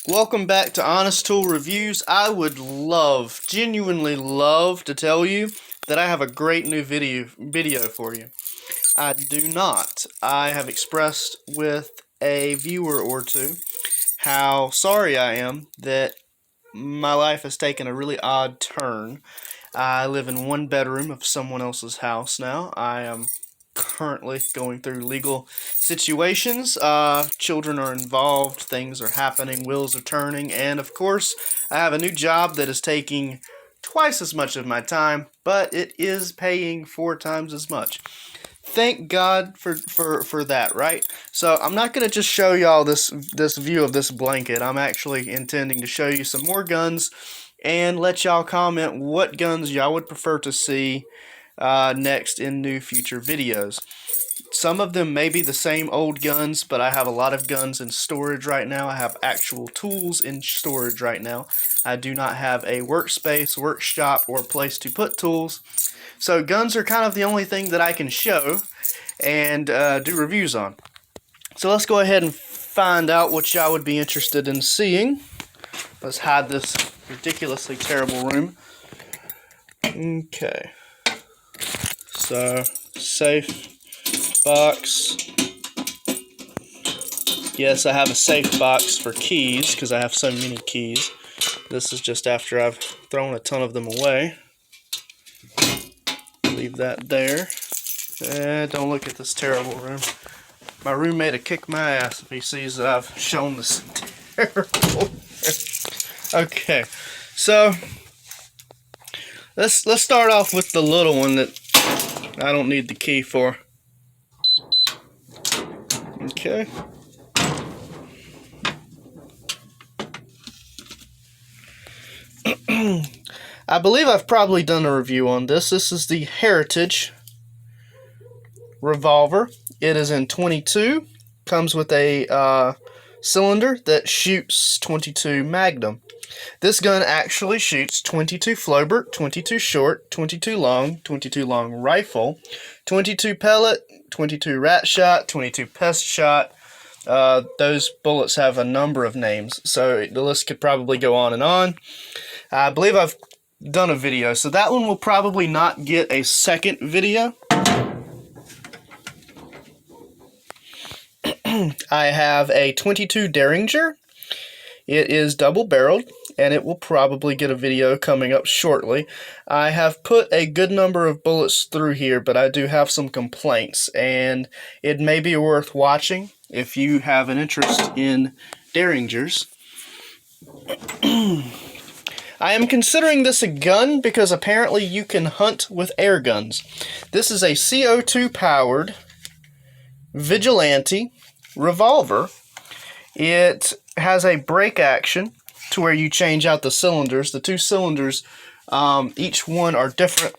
Welcome back to Honest Tool Reviews. I would genuinely love to tell you that I have a great new video for you. I do not. I have expressed with a viewer or two how sorry I am that my life has taken a really odd turn. I live in one bedroom of someone else's house now. I am currently going through legal situations. Children are involved, things are happening, wheels are turning, and of course I have a new job that is taking twice as much of my time, but it is paying 4 times as much. Thank God for that, right? So I'm not going to just show y'all this view of this blanket. I'm actually intending to show you some more guns and let y'all comment what guns y'all would prefer to see next in new future videos. Some of them may be the same old guns, but I have a lot of guns in storage right now. I have actual tools in storage right now. I do not have a workspace, workshop, or place to put tools. So guns are kind of the only thing that I can show and do reviews on. So let's go ahead and find out what y'all would be interested in seeing. Let's hide this ridiculously terrible room. Okay. So, safe box. Yes, I have a safe box for keys because I have so many keys. This is just after I've thrown a ton of them away. Leave that there. Don't look at this terrible room. My roommate will kick my ass if he sees that I've shown this terrible. Okay, so let's start off with the little one that I don't need the key for. Okay. I believe I've probably done a review on this. This is the Heritage revolver. It is in 22. Comes with a cylinder that shoots 22 Magnum. This gun actually shoots 22 Flowbert, 22 short, 22 long rifle, 22 pellet, 22 rat shot, 22 pest shot. Those bullets have a number of names, so the list could probably go on and on. I believe I've done a video, so that one will probably not get a second video. I have a 22 Derringer. It is double-barreled, and it will probably get a video coming up shortly. I have put a good number of bullets through here, but I do have some complaints, and it may be worth watching if you have an interest in Derringers. I am considering this a gun because apparently you can hunt with air guns. This is a CO2-powered Vigilante revolver. It has a break action to where you change out the cylinders. The 2 cylinders, each one are different.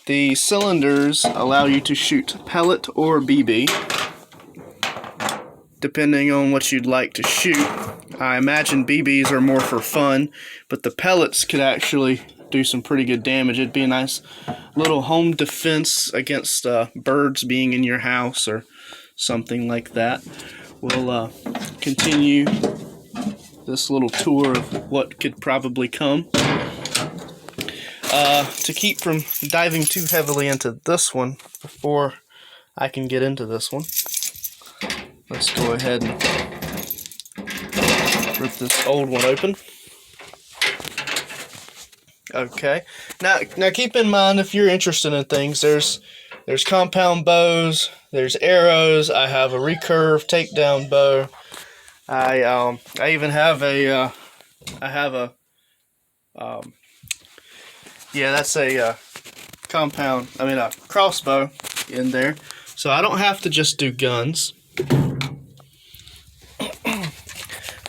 The cylinders allow you to shoot pellet or BB, depending on what you'd like to shoot. I imagine BBs are more for fun, but the pellets could actually do some pretty good damage. It'd be a nice little home defense against birds being in your house or something like that. We'll continue this little tour of what could probably come. To keep from diving too heavily into this one before I can get into this one, let's go ahead and rip this old one open. Okay. Now keep in mind, if you're interested in things, there's compound bows, there's arrows. I have a recurve takedown bow. I even have a that's a a crossbow in there. So I don't have to just do guns.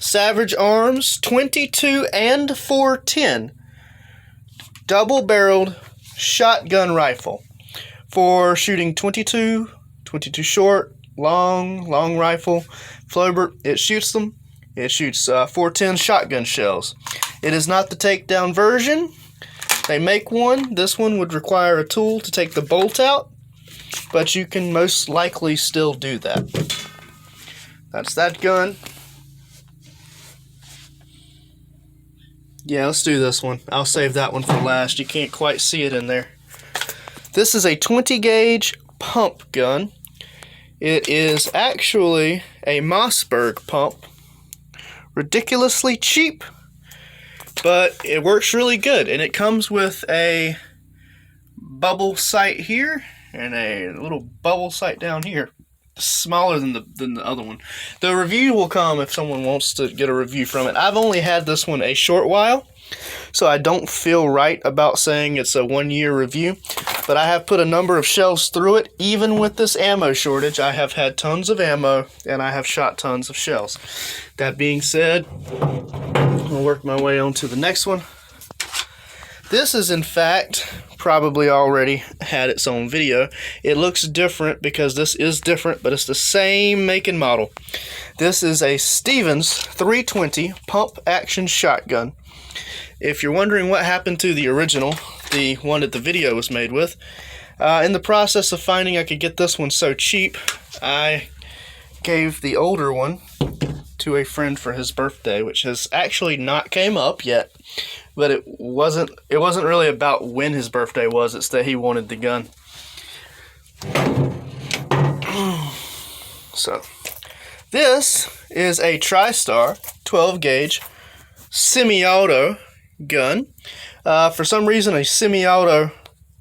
Savage Arms 22 and 410 double-barreled shotgun rifle for shooting 22 short, long rifle. Flowbert, it shoots them. It shoots 410 shotgun shells. It is not the takedown version. They make one. This one would require a tool to take the bolt out, but you can most likely still do that. That's that gun. Yeah, let's do this one. I'll save that one for last. You can't quite see it in there. This is a 20 gauge pump gun. It is actually a Mossberg pump. Ridiculously cheap, but it works really good. And it comes with a bubble sight here and a little bubble sight down here. Smaller than the other one. The review will come if someone wants to get a review from it. I've only had this one a short while, so I don't feel right about saying it's a 1-year review, but I have put a number of shells through it. Even with this ammo shortage, I have had tons of ammo and I have shot tons of shells. That being said, I'll work my way on to the next one. This is in fact probably already had its own video. It looks different because this is different, but it's the same make and model. This is a Stevens 320 pump action shotgun. If you're wondering what happened to the original, the one that the video was made with, in the process of finding I could get this one so cheap, I gave the older one to a friend for his birthday, which has actually not came up yet. But it wasn't really about when his birthday was, it's that he wanted the gun. So, this is a Tristar 12 gauge semi-auto gun. For some reason, a semi-auto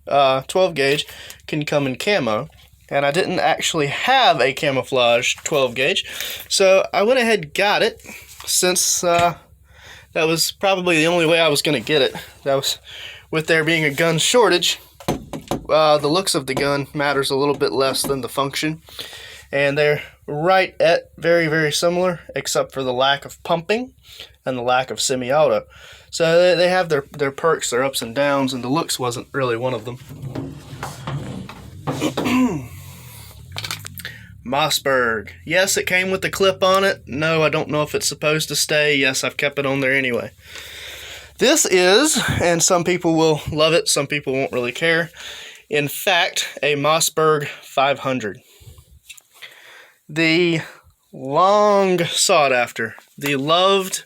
12 gauge can come in camo, and I didn't actually have a camouflage 12 gauge, so I went ahead and got it since that was probably the only way I was going to get it. That was, with there being a gun shortage, the looks of the gun matters a little bit less than the function. And they're right at very, very similar, except for the lack of pumping and the lack of semi-auto. So they have their perks, their ups and downs, and the looks wasn't really one of them. Mossberg. Yes, it came with the clip on it. No, I don't know if it's supposed to stay. Yes, I've kept it on there anyway. This is, and some people will love it, some people won't really care, in fact, a Mossberg 500. The long sought after, the loved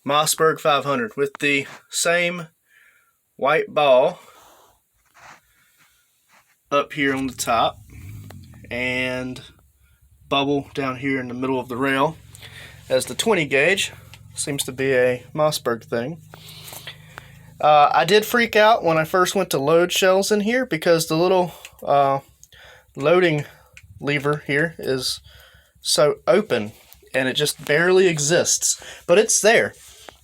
Mossberg 500 with the same white ball up here on the top and bubble down here in the middle of the rail as the 20 gauge. Seems to be a Mossberg thing. I did freak out when I first went to load shells in here because the little loading lever here is so open and it just barely exists, but it's there.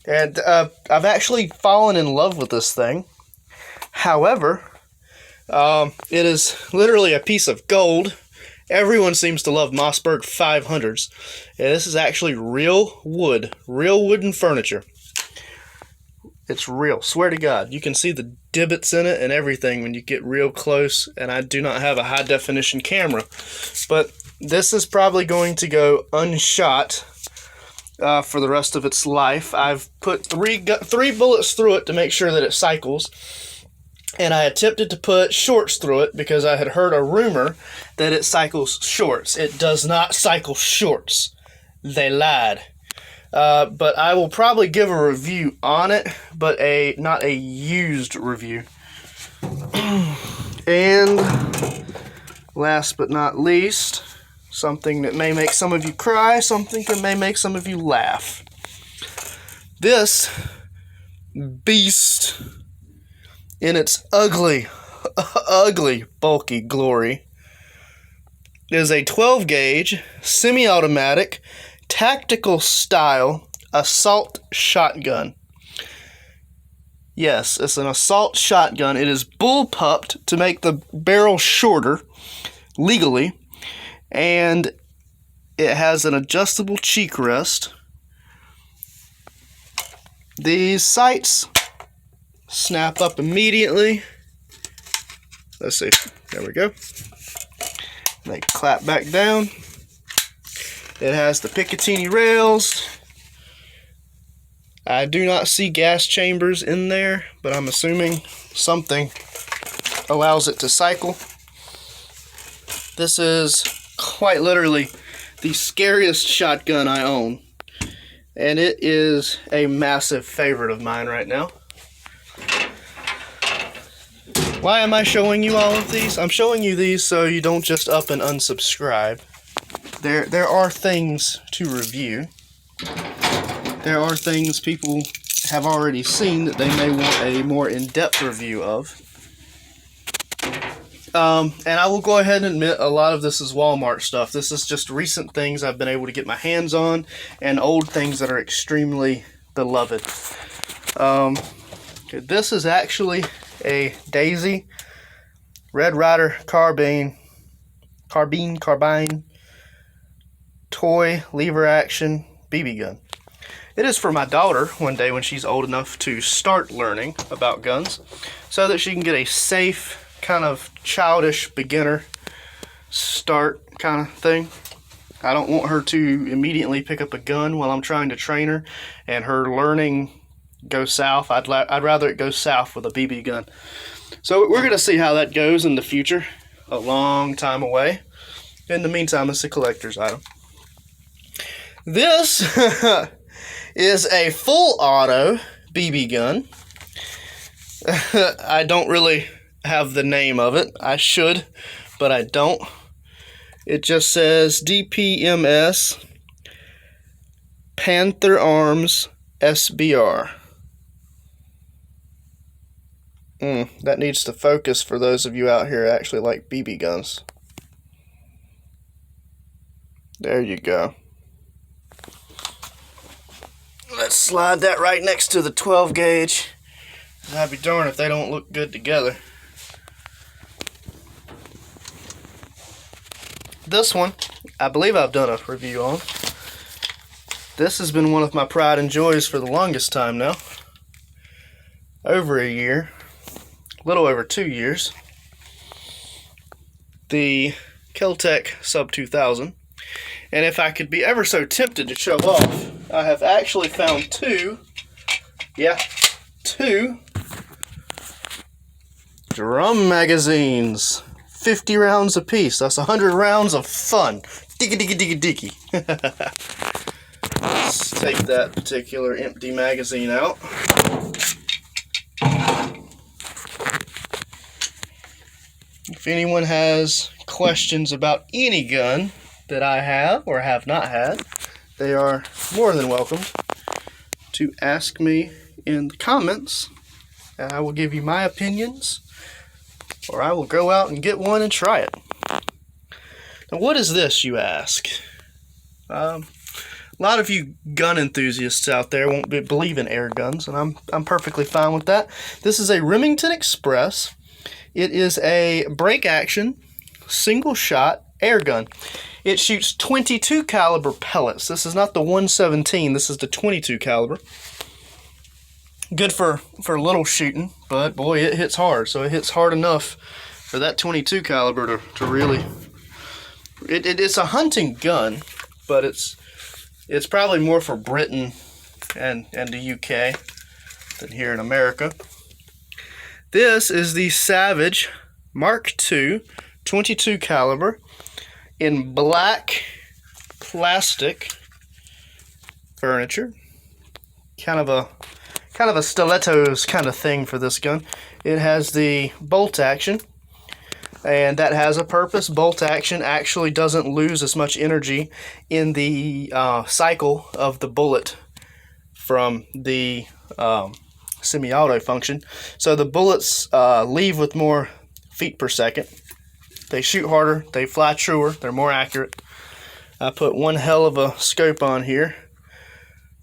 And I've actually fallen in love with this thing. However, it is literally a piece of gold. Everyone seems to love Mossberg 500s. And this is actually real wood, real wooden furniture. It's real, swear to God. You can see the divots in it and everything when you get real close, and I do not have a high definition camera. But this is probably going to go unshot for the rest of its life. I've put three bullets through it to make sure that it cycles. And I attempted to put shorts through it because I had heard a rumor that it cycles shorts. It does not cycle shorts. They lied. But I will probably give a review on it, but not a used review. And last but not least, something that may make some of you cry, something that may make some of you laugh. This beast, in its ugly, bulky glory, is a 12 gauge semi-automatic tactical style assault shotgun. Yes, it's an assault shotgun. It is bull-pupped to make the barrel shorter legally, and it has an adjustable cheek rest. These sights snap up immediately. Let's see. There we go. They clap back down. It has the Picatinny rails. I do not see gas chambers in there, but I'm assuming something allows it to cycle. This is quite literally the scariest shotgun I own. and it is a massive favorite of mine right now. Why am I showing you all of these? I'm showing you these so you don't just up and unsubscribe. There are things to review. There are things people have already seen that they may want a more in-depth review of. And I will go ahead and admit a lot of this is Walmart stuff. This is just recent things I've been able to get my hands on and old things that are extremely beloved. This is actually a Daisy Red Ryder carbine toy lever action BB gun. It is for my daughter one day when she's old enough to start learning about guns, so that she can get a safe, kind of childish beginner start kind of thing. I don't want her to immediately pick up a gun while I'm trying to train her and her learning go south. I'd rather it go south with a BB gun. So we're going to see how that goes in the future, a long time away. In the meantime, it's a collector's item. This is a full auto BB gun. I don't really have the name of it. I should, but I don't. It just says DPMS Panther Arms SBR. That needs to focus for those of you out here who actually like BB guns. There you go. Let's slide that right next to the 12 gauge. I'd be darned if they don't look good together. This one, I believe I've done a review on. This has been one of my pride and joys for the longest time now. Over a year. A little over 2 years. The Kel-Tec Sub 2000. And if I could be ever so tempted to show off, I have actually found two drum magazines. 50 rounds apiece. That's 100 rounds of fun. Diggy diggy diggy diggy. Let's take that particular empty magazine out. If anyone has questions about any gun that I have or have not had, they are more than welcome to ask me in the comments, and I will give you my opinions, or I will go out and get one and try it. Now, what is this, you ask? A lot of you gun enthusiasts out there won't believe in air guns, and I'm perfectly fine with that. This is a Remington Express. It is a break action, single shot air gun. It shoots 22 caliber pellets. This is not the 117, this is the 22 caliber. Good for little shooting, but boy, it hits hard. So it hits hard enough for that 22 caliber to really... It's a hunting gun, but it's probably more for Britain and the UK than here in America. This is the Savage Mark II 22 caliber in black plastic furniture. Kind of a stilettos kind of thing for this gun. It has the bolt action, and that has a purpose. Bolt action actually doesn't lose as much energy in the cycle of the bullet from the semi-auto function. So the bullets leave with more feet per second. They shoot harder, they fly truer, they're more accurate. I put one hell of a scope on here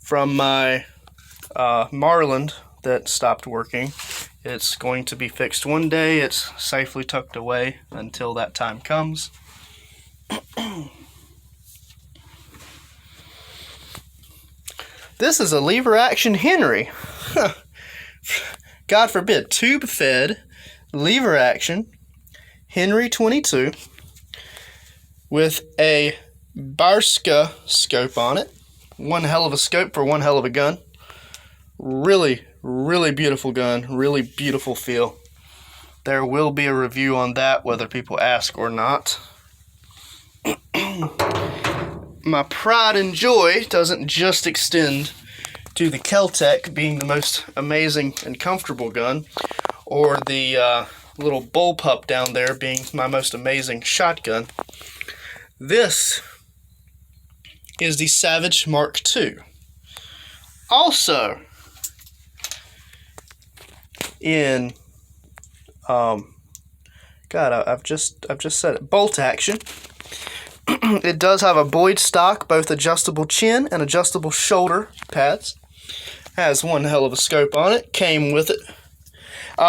from my Marlin that stopped working. It's going to be fixed one day. It's safely tucked away until that time comes. This is a lever action Henry. God forbid, tube fed lever action Henry 22 with a Barska scope on it. One hell of a scope for one hell of a gun. Really, really beautiful gun. Really beautiful feel. There will be a review on that, whether people ask or not. my pride and joy doesn't just extend to the Kel-Tec being the most amazing and comfortable gun, or the little bullpup down there being my most amazing shotgun. This is the Savage Mark II. Also, in I've just said it, bolt action. It does have a Boyd stock, both adjustable chin and adjustable shoulder pads. Has one hell of a scope on it. Came with it